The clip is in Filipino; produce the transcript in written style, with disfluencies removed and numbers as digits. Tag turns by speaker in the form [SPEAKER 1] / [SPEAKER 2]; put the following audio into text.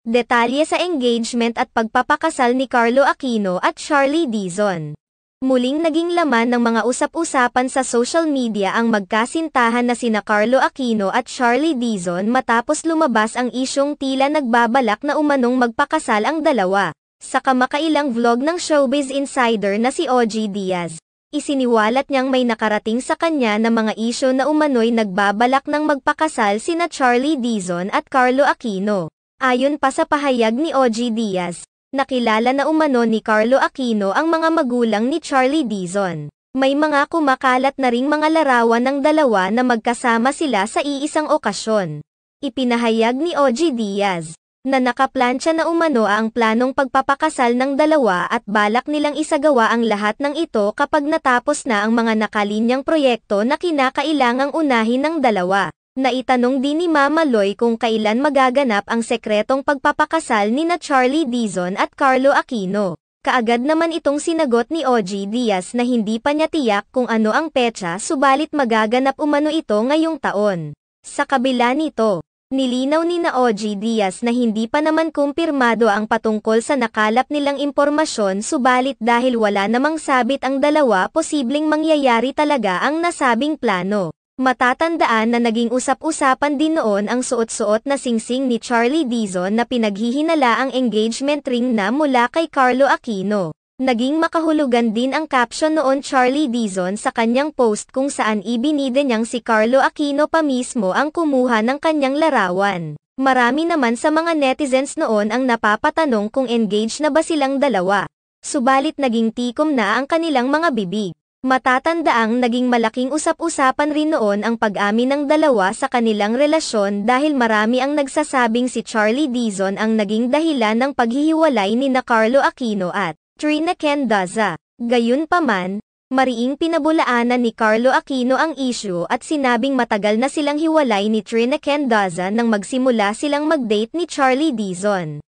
[SPEAKER 1] Detalye sa engagement at pagpapakasal ni Carlo Aquino at Charlie Dizon. Muling naging laman ng mga usap-usapan sa social media ang magkasintahan na sina Carlo Aquino at Charlie Dizon matapos lumabas ang isyong tila nagbabalak na umanong magpakasal ang dalawa. Sa kamakailang vlog ng Showbiz Insider na si OG Diaz, isiniwalat niyang may nakarating sa kanya na mga isyo na umano'y nagbabalak ng magpakasal sina Charlie Dizon at Carlo Aquino. Ayon pa sa pahayag ni OG Diaz, nakilala na umano ni Carlo Aquino ang mga magulang ni Charlie Dizon. May mga kumakalat na ring mga larawan ng dalawa na magkasama sila sa iisang okasyon. Ipinahayag ni OG Diaz na nakaplantsa na umano ang planong pagpapakasal ng dalawa at balak nilang isagawa ang lahat ng ito kapag natapos na ang mga nakalinyang proyekto na kinakailangang unahin ng dalawa. Naitanong din ni Mama Loy kung kailan magaganap ang sekretong pagpapakasal nina Charlie Dizon at Carlo Aquino. Kaagad naman itong sinagot ni OG Diaz na hindi pa niya tiyak kung ano ang petsa subalit magaganap umano ito ngayong taon. Sa kabila nito, nilinaw ni na OG Diaz na hindi pa naman kumpirmado ang patungkol sa nakalap nilang impormasyon subalit dahil wala namang sabit ang dalawa posibleng mangyayari talaga ang nasabing plano. Matatandaan na naging usap-usapan din noon ang suot-suot na singsing ni Charlie Dizon na pinaghihinala ang engagement ring na mula kay Carlo Aquino. Naging makahulugan din ang caption noon Charlie Dizon sa kanyang post kung saan ibinida niyang si Carlo Aquino pa mismo ang kumuha ng kanyang larawan. Marami naman sa mga netizens noon ang napapatanong kung engaged na ba silang dalawa. Subalit naging tikom na ang kanilang mga bibig. Matatandaang naging malaking usap-usapan rin noon ang pag-amin ng dalawa sa kanilang relasyon dahil marami ang nagsasabing si Charlie Dizon ang naging dahilan ng paghihiwalay ni Carlo Aquino at Trina Kendaza. Gayunpaman, mariing pinabulaanan ni Carlo Aquino ang issue at sinabing matagal na silang hiwalay ni Trina Kendaza nang magsimula silang mag-date ni Charlie Dizon.